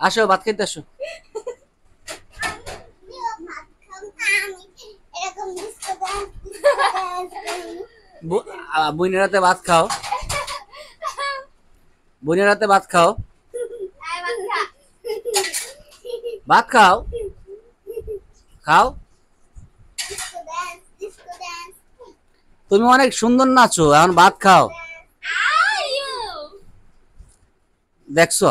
আসো ভাত খাইতে আসো। বোনের রাতে ভাত খাও, বোনের রাতে ভাত খাও, ভাত খাও, খাও। তুমি অনেক সুন্দর নাচো, এখন ভাত খাও। দেখছো?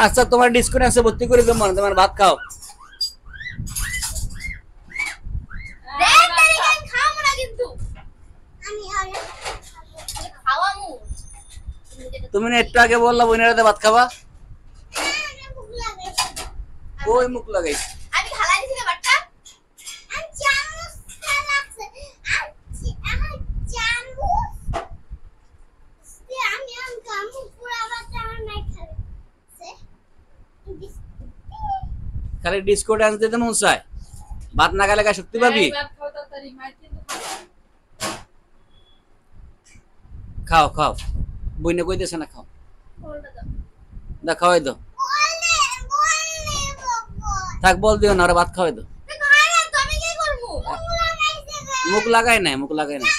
আচ্ছা তোমার ডিস্কো ডান্সে ভর্তি করে দেবো, তোমার ভাত খাও। তুমি না একটু আগে বললা বোনের রাতে ভাত খাবা। কই মুখ লাগাইছ? খালি ডিস্কো ডান্স দিতে মন চায়, ভাত না খেলে শক্তি পাবি? খাও খাও, বইনে কইতেছে না, খাও দা, খাওয়াই দাও। থাক বল দিও না, ওরা ভাত খাওয়াই দাও। মুখ লাগাই নাই, মুখ লাগাই নাই।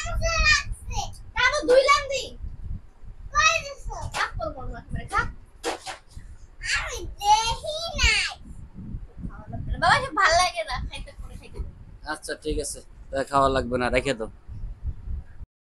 আচ্ছা ঠিক আছে, খাওয়া লাগবে না, রেখে দাও।